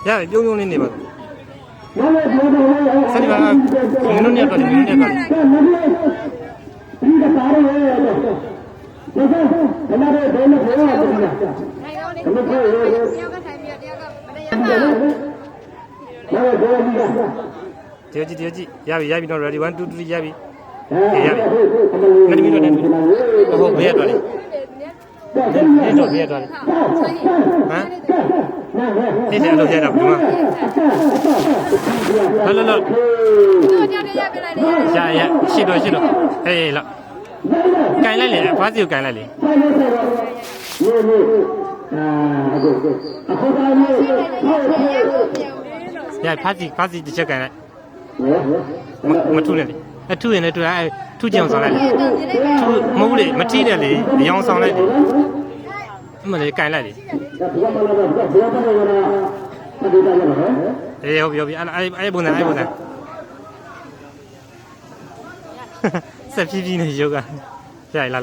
ရပြီပြုံးပြုံးလေးနေပါစနေပါမင်းတို့ညက်တော့မင်းတို့ညက်တော့တရားကြည့်ရပြီတော့ ready 1 2 3ရပြီရပြီမင်းတို့နဲ့ဟုတ်ဘယ်ရတော့လဲဒီတော့ဘယ်ရတော့လဲဟမ်ဒီတဲ့လို့ရတာဘူးမလောလောရရှိတော့ဟေးလောကန်လိုက်လေဘာစီကိုကန်လိုက်လေရဖာစီတစ်ချက်ကန်လိုက်မထုနဲ့လေအထုရင်လည်းတူထုကြအောင်ဆောင်လိုက်လေထုမဟုတ်လေမထိတယ်လေအယောင်ဆောင်လိုက်လေအမလေးကန်လိုက်လေဟုတ်ပြီအဲ့ပုံစံဆက်ဖြည်းဖြည်းနဲ့ယောဂရရလာ